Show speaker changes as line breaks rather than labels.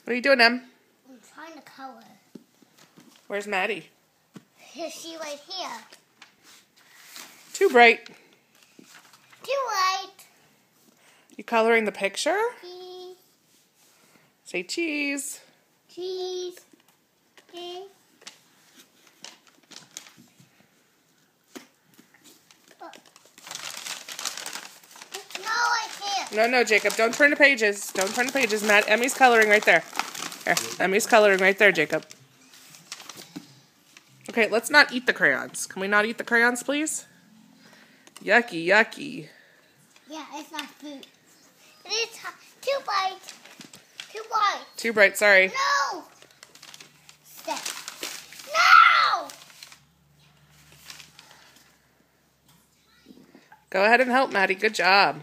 What are you doing, Em?
I'm trying to color.
Where's Maddie?
Is she right here?
Too bright.
Too light.
You coloring the picture?
Cheese.
Say cheese.
Cheese. Cheese. No, I can't.
No, Jacob. Don't turn the pages. Don't turn the pages. Emmy's coloring right there. Here, Emmy's coloring right there, Jacob. Okay, let's not eat the crayons. Can we not eat the crayons, please? Yucky, yucky.
Yeah, it's not food. It is too bright. Too bright.
Too bright, sorry.
No! Step. No!
Go ahead and help, Maddie. Good job.